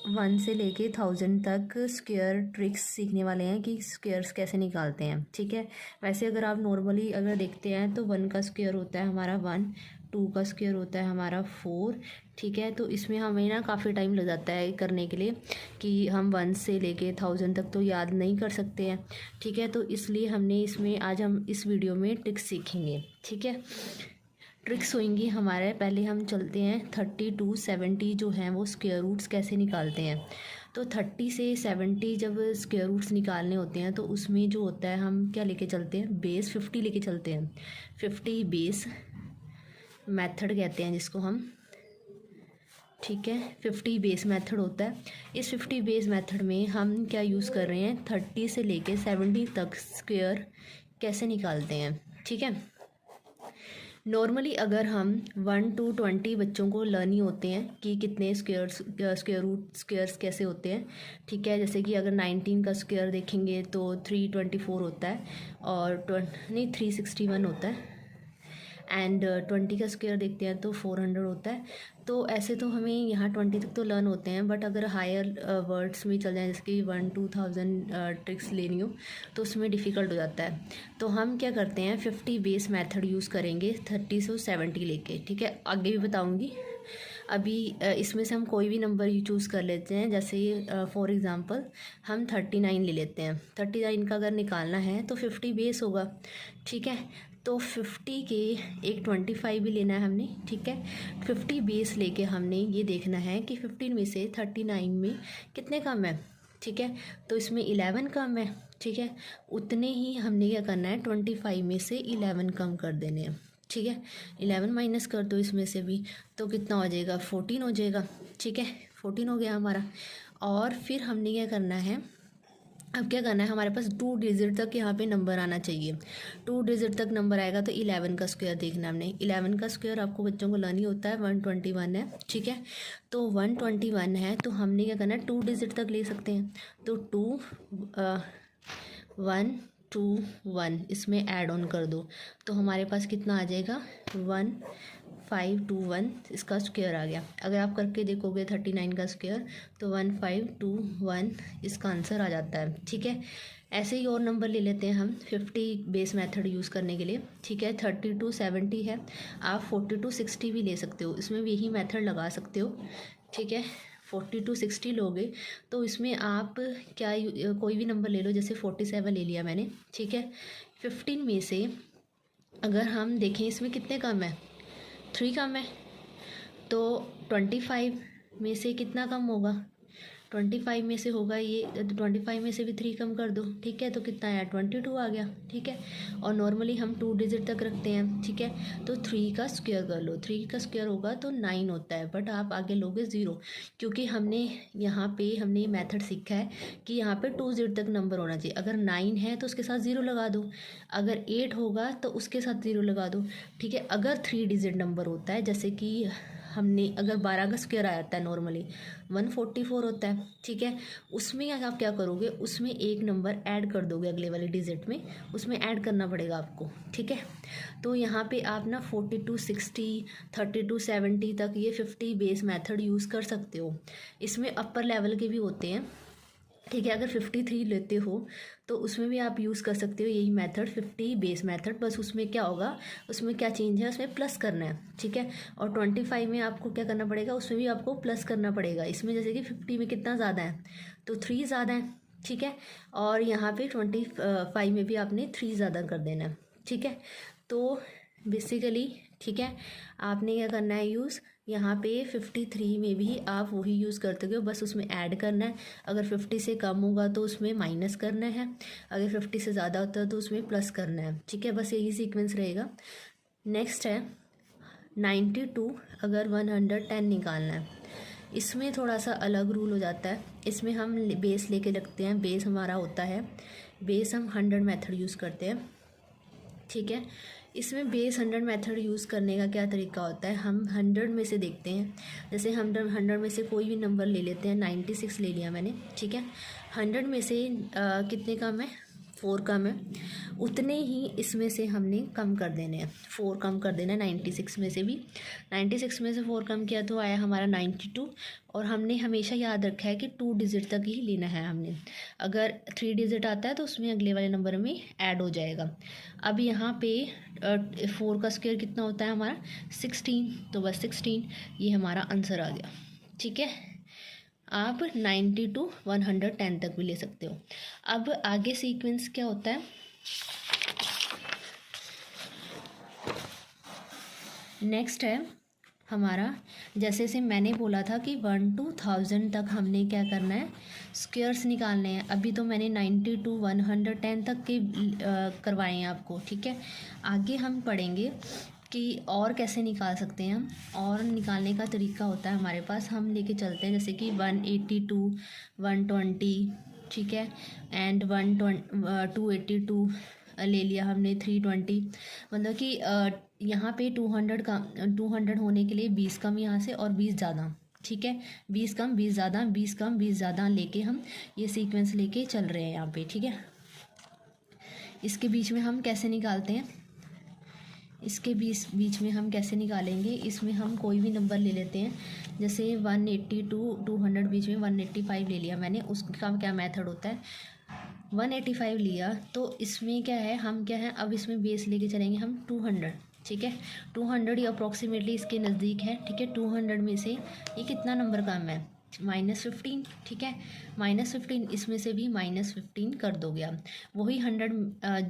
1 से लेके 1000 तक स्क्वायर ट्रिक्स सीखने वाले हैं कि स्क्वायर्स कैसे निकालते हैं। ठीक है, वैसे अगर आप नॉर्मली अगर देखते हैं तो 1 का स्क्वायर होता है हमारा 1, 2 का स्क्वायर होता है हमारा 4। ठीक है, तो इसमें हमें ना काफ़ी टाइम लग जाता है करने के लिए कि हम 1 से लेके 1000 तक तो याद नहीं कर सकते हैं। ठीक है, तो इसलिए हमने इसमें आज हम इस वीडियो में ट्रिक्स सीखेंगे। ठीक है, ट्रिक्स होंगी हमारे। पहले हम चलते हैं 30 to 70 जो हैं वो स्क्वायर रूट्स कैसे निकालते हैं। तो 30 से 70 जब स्क्वायर रूट्स निकालने होते हैं तो उसमें जो होता है हम क्या लेके चलते हैं, बेस 50 लेके चलते हैं। 50 बेस मेथड कहते हैं जिसको हम। ठीक है, 50 बेस मेथड होता है। इस 50 बेस मेथड में हम क्या यूज़ कर रहे हैं, 30 से लेके 70 तक स्क्वायर कैसे निकालते हैं। ठीक है, नॉर्मली अगर हम 1 to 20 बच्चों को लर्न ही होते हैं कि कितने स्क्वायर रूट स्क्वायर्स कैसे होते हैं। ठीक है, जैसे कि अगर 19 का स्क्वायर देखेंगे तो 324 होता है और 361 होता है। एंड 20 का स्क्वायर देखते हैं तो 400 होता है। तो ऐसे तो हमें यहाँ 20 तक तो लर्न होते हैं, बट अगर हायर वर्ड्स में चल जाए जैसे कि 1 to 1000 ट्रिक्स लेनी हो तो उसमें डिफ़िकल्ट हो जाता है। तो हम क्या करते हैं, 50 बेस मेथड यूज़ करेंगे 30 से 70 लेके। ठीक है, आगे भी बताऊँगी। अभी इसमें से हम कोई भी नंबर चूज़ कर लेते हैं। जैसे फॉर एग्ज़ाम्पल हम 39 ले लेते हैं। 39 का अगर निकालना है तो 50 बेस होगा। ठीक है, तो 50 के एक 25 भी लेना है हमने। ठीक है, 50 बेस लेके हमने ये देखना है कि 15 में से 39 में कितने कम है। ठीक है, तो इसमें 11 कम है। ठीक है, उतने ही हमने क्या करना है, 25 में से 11 कम कर देने हैं। ठीक है, 11 माइनस कर दो इसमें से भी तो कितना हो जाएगा, 14 हो जाएगा। ठीक है, 14 हो गया हमारा। और फिर हमने क्या करना है, अब क्या करना है, हमारे पास 2 डिजिट तक यहाँ पे नंबर आना चाहिए। 2 डिजिट तक नंबर आएगा तो 11 का स्क्वायर देखना हमने। 11 का स्क्वायर आपको बच्चों को लर्न ही होता है, 121 है। ठीक है, तो 121 है तो हमने क्या करना है, 2 डिजिट तक ले सकते हैं। तो 1 2 1 इसमें ऐड ऑन कर दो तो हमारे पास कितना आ जाएगा, 1521 इसका स्क्वायर आ गया। अगर आप करके देखोगे 39 का स्क्वायर तो 1521 इसका आंसर आ जाता है। ठीक है, ऐसे ही और नंबर ले लेते हैं हम 50 बेस मेथड यूज़ करने के लिए। ठीक है, 30 to 70 है, आप 40 to 60 भी ले सकते हो, इसमें भी यही मेथड लगा सकते हो। ठीक है, 40 to 60 लोगे तो इसमें आप क्या कोई भी नंबर ले लो, जैसे 47 ले लिया मैंने। ठीक है, 15 में से अगर हम देखें इसमें कितने कम है, 3 कम है। तो 25 में से कितना कम होगा, 25 में से होगा ये, 25 में से भी 3 कम कर दो। ठीक है, तो कितना आया, 22 आ गया। ठीक है, और नॉर्मली हम 2 डिजिट तक रखते हैं। ठीक है, तो 3 का स्क्वायर कर लो, 3 का स्क्वायर होगा तो 9 होता है, बट आप आगे लोगे 0, क्योंकि हमने यहाँ पे हमने ये मेथड सीखा है कि यहाँ पे 2 डिजिट तक नंबर होना चाहिए। अगर 9 है तो उसके साथ 0 लगा दो, अगर 8 होगा तो उसके साथ 0 लगा दो। ठीक है, अगर 3 डिजिट नंबर होता है, जैसे कि हमने अगर 12 का स्क्वायर आ जाता है नॉर्मली 144 होता है। ठीक है, उसमें आप क्या करोगे, उसमें एक नंबर ऐड कर दोगे अगले वाले डिजिट में, उसमें ऐड करना पड़ेगा आपको। ठीक है, तो यहाँ पे आप ना 40 to 60, 30 to 70 तक ये 50 बेस मेथड यूज़ कर सकते हो। इसमें अपर लेवल के भी होते हैं। ठीक है, अगर 53 लेते हो तो उसमें भी आप यूज़ कर सकते हो यही मेथड, 50 बेस मेथड। बस उसमें क्या होगा, उसमें क्या चेंज है, उसमें प्लस करना है। ठीक है, और 25 में आपको क्या करना पड़ेगा, उसमें भी आपको प्लस करना पड़ेगा। इसमें जैसे कि 50 में कितना ज़्यादा है तो 3 ज़्यादा है। ठीक है, और यहाँ पे 25 में भी आपने 3 ज़्यादा कर देना है। ठीक है, तो बेसिकली ठीक है, आपने क्या करना है यूज़, यहाँ पे 53 में भी आप वही यूज़ करते हो, बस उसमें ऐड करना है। अगर 50 से कम होगा तो उसमें माइनस करना है, अगर 50 से ज़्यादा होता है तो उसमें प्लस करना है। ठीक है, बस यही सीक्वेंस रहेगा। नेक्स्ट है 92, अगर 110 निकालना है, इसमें थोड़ा सा अलग रूल हो जाता है। इसमें हम बेस लेके रखते हैं, बेस हमारा होता है, बेस हम 100 मेथड यूज़ करते हैं। ठीक है, इसमें बेस 100 मेथड यूज़ करने का क्या तरीका होता है, हम 100 में से देखते हैं। जैसे 100 में से कोई भी नंबर ले लेते हैं, 96 ले लिया मैंने। ठीक है, 100 में से कितने कम है, 4 कम है, उतने ही इसमें से हमने कम कर देने हैं। 4 कम कर देना है 96 में से भी। 96 में से 4 कम किया तो आया हमारा 92। और हमने हमेशा याद रखा है कि 2 डिजिट तक ही लेना है हमने। अगर 3 डिजिट आता है तो उसमें अगले वाले नंबर में ऐड हो जाएगा। अब यहाँ पे 4 का स्क्वायर कितना होता है हमारा 16, तो बस 16 ये हमारा आंसर आ गया। ठीक है, आप 90 to 110 तक भी ले सकते हो। अब आगे सीक्वेंस क्या होता है, नेक्स्ट है हमारा, जैसे से मैंने बोला था कि 1 to 1000 तक हमने क्या करना है, स्क्वायर्स निकालने हैं। अभी तो मैंने 90 to 110 तक के करवाए हैं आपको। ठीक है, आगे हम पढ़ेंगे कि और कैसे निकाल सकते हैं हम। और निकालने का तरीका होता है हमारे पास, हम लेके चलते हैं जैसे कि 182 120, ठीक है, एंड 282 ले लिया हमने, 320, मतलब कि यहाँ पे 200 होने के लिए 20 कम यहाँ से और 20 ज़्यादा। ठीक है, 20 कम 20 ज़्यादा, 20 कम 20 ज़्यादा लेके हम ये सीक्वेंस लेके चल रहे हैं यहाँ पे। ठीक है, इसके बीच में हम कैसे निकालते हैं, इसके बीच में हम कैसे निकालेंगे, इसमें हम कोई भी नंबर ले लेते हैं। जैसे 180 to 200 बीच में 185 ले लिया मैंने, उसका क्या मेथड होता है, 185 लिया तो इसमें क्या है, हम क्या है अब इसमें बेस लेके चलेंगे हम 200। ठीक है, 200 ये अप्रॉक्सीमेटली इसके नज़दीक है। ठीक है, 200 में से ये कितना नंबर कम है, -15। ठीक है, -15, इसमें से भी -15 कर दोगे आप। वही 100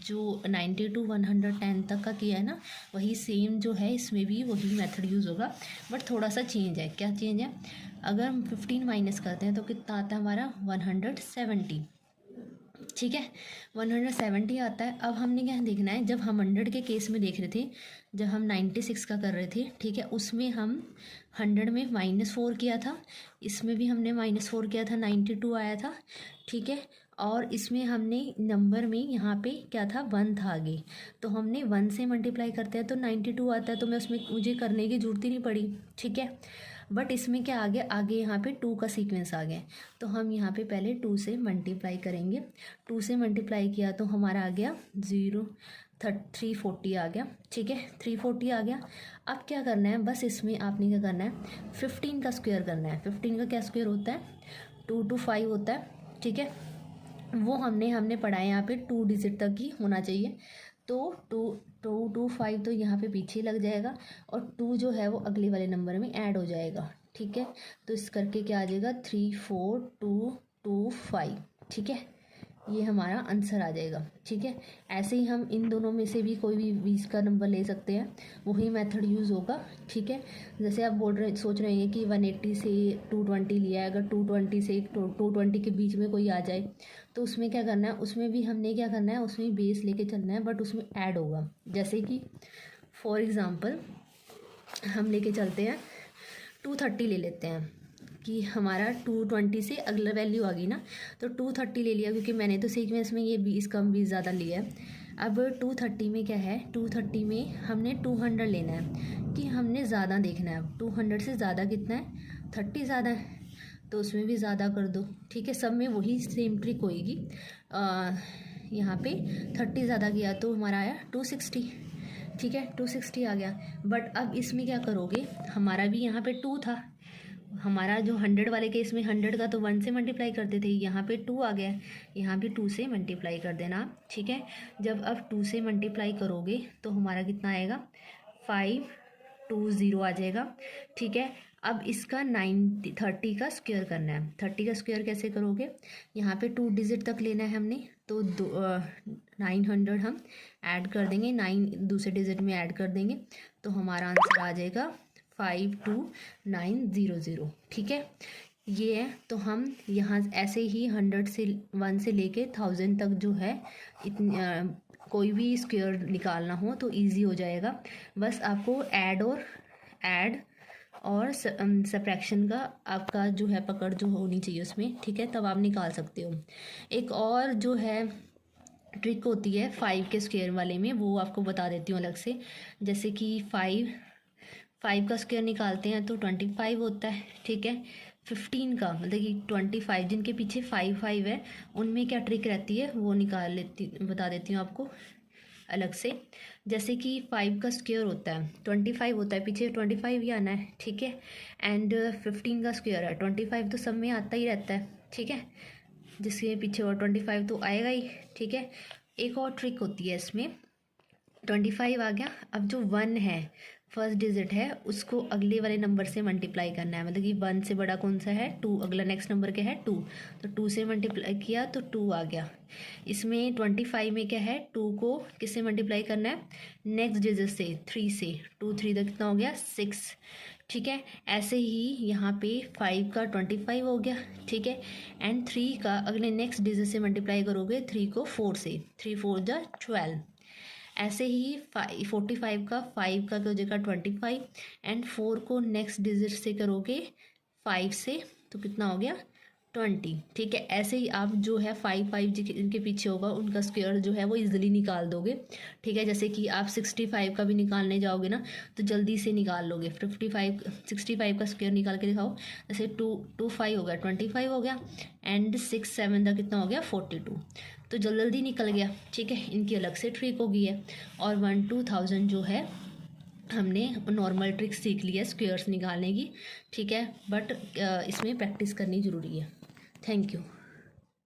जो 90 to 110 तक का किया है ना, वही सेम जो है इसमें भी वही मेथड यूज़ होगा, बट थोड़ा सा चेंज है। क्या चेंज है, अगर हम 15 माइनस करते हैं तो कितना आता है हमारा 170। ठीक है, 170 आता है। अब हमने क्या देखना है, जब हम 100 के केस में देख रहे थे, जब हम 96 का कर रहे थे, ठीक है, उसमें हम 100 में -4 किया था, इसमें भी हमने -4 किया था, 92 आया था। ठीक है, और इसमें हमने नंबर में यहाँ पे क्या था, 1 था आगे, तो हमने 1 से मल्टीप्लाई करते हैं तो 92 आता है, तो मैं उसमें मुझे करने की ज़रूरत ही नहीं पड़ी। ठीक है, बट इसमें क्या आ गया, आगे यहाँ पे 2 का सीक्वेंस आ गया, तो हम यहाँ पे पहले 2 से मल्टीप्लाई करेंगे। 2 से मल्टीप्लाई किया तो हमारा आ गया 340 आ गया। ठीक है, 340 आ गया। अब क्या करना है, बस इसमें आपने क्या करना है, 15 का स्क्वायर करना है। 15 का क्या स्क्वायर होता है, 2 to 5 होता है। ठीक है, वो हमने पढ़ा है यहाँ पे 2 डिजिट तक ही होना चाहिए, तो 2 to 5 तो यहाँ पे पीछे लग जाएगा, और 2 जो है वो अगले वाले नंबर में ऐड हो जाएगा। ठीक है, तो इस करके क्या आ जाएगा 34225। ठीक है, ये हमारा आंसर आ जाएगा। ठीक है, ऐसे ही हम इन दोनों में से भी कोई भी 20 का नंबर ले सकते हैं, वही मेथड यूज़ होगा। ठीक है, जैसे आप सोच रहे हैं कि 180 से 220 लिया है, अगर 220 से 220 के बीच में कोई आ जाए तो उसमें क्या करना है, उसमें भी हमने क्या करना है, उसमें बेस लेके चलना है, बट उसमें ऐड होगा। जैसे कि फॉर एग्ज़ाम्पल हम लेके चलते हैं 230 ले लेते हैं, कि हमारा 220 से अगला वैल्यू आ गई ना, तो 230 ले लिया, क्योंकि मैंने तो सीक्वेंस में ये 20 कम 20 ज़्यादा लिया है। अब 230 में क्या है, 230 में हमने 200 लेना है, कि हमने ज़्यादा देखना है। 200 से ज़्यादा कितना है, 30 ज़्यादा है, तो उसमें भी ज़्यादा कर दो। ठीक है, सब में वही सेम ट्रिक होएगी। यहाँ पे 30 ज़्यादा किया तो हमारा आया 260। ठीक है, 260 आ गया। बट अब इसमें क्या करोगे, हमारा भी यहाँ पे 2 था, हमारा जो 100 वाले केस में 100 का तो 1 से मल्टीप्लाई करते थे, यहाँ पे 2 आ गया, यहाँ भी 2 से मल्टीप्लाई कर देना। ठीक है, जब अब 2 से मल्टीप्लाई करोगे तो हमारा कितना आएगा, 520 आ जाएगा। ठीक है, अब इसका 30 का स्क्वायर करना है। 30 का स्क्वायर कैसे करोगे, यहाँ पे 2 डिजिट तक लेना है हमने, तो 900 हम ऐड कर देंगे, 9 दूसरे डिजिट में ऐड कर देंगे, तो हमारा आंसर आ जाएगा 52900। ठीक है, ये है। तो हम यहाँ ऐसे ही 100 से 1 से लेके 1000 तक जो है कोई भी स्क्वायर निकालना हो तो इजी हो जाएगा। बस आपको ऐड और सब्ट्रैक्शन का आपका जो है पकड़ जो होनी चाहिए उसमें। ठीक है, तब आप निकाल सकते हो। एक और जो है ट्रिक होती है 5 के स्क्वायर वाले में, वो आपको बता देती हूँ अलग से। जैसे कि 5 का स्क्वायर निकालते हैं तो 25 होता है। ठीक है, 15 का मतलब कि 25 जिनके पीछे 5 है उनमें क्या ट्रिक रहती है वो बता देती हूँ आपको अलग से। जैसे कि 5 का स्क्वायर होता है 25 होता है, पीछे 25 ही आना है, ठीक है। एंड 15 का स्क्वायर है 25 तो सब में आता ही रहता है, ठीक है, जिसके पीछे और 25 तो आएगा ही, ठीक है। एक और ट्रिक होती है इसमें, 25 आ गया, अब जो 1 है फर्स्ट डिजिट है उसको अगले वाले नंबर से मल्टीप्लाई करना है, मतलब कि 1 से बड़ा कौन सा है 2, अगला नेक्स्ट नंबर क्या है 2, तो 2 से मल्टीप्लाई किया तो 2 आ गया। इसमें 25 में क्या है 2 को किससे मल्टीप्लाई करना है, नेक्स्ट डिजिट से 3 से, 2 3 तक कितना हो गया 6, ठीक है। ऐसे ही यहाँ पे 5 का 25 हो गया, ठीक है। एंड 3 का अगले नेक्स्ट डिजिट से मल्टीप्लाई करोगे 3 को 4 से, 3 4 जा 12। ऐसे ही 45 का 5 का हो जाएगा 25 एंड 4 को नेक्स्ट डिजिट से करोगे 5 से तो कितना हो गया 20, ठीक है। ऐसे ही आप जो है 5 जिनके पीछे होगा उनका स्क्वायर जो है वो इजीली निकाल दोगे, ठीक है। जैसे कि आप 65 का भी निकालने जाओगे ना तो जल्दी से निकाल लोगे। 65 का स्क्वायर निकाल के दिखाओ, जैसे 5 हो गया 25 हो गया एंड 6 7 का कितना हो गया 42, तो जल्दी निकल गया, ठीक है। इनकी अलग से ट्रिक हो गई है। और 1-2,000 जो है हमने नॉर्मल ट्रिक सीख ली है स्क्वेयर्स निकालने की, ठीक है, बट इसमें प्रैक्टिस करनी ज़रूरी है। Thank you.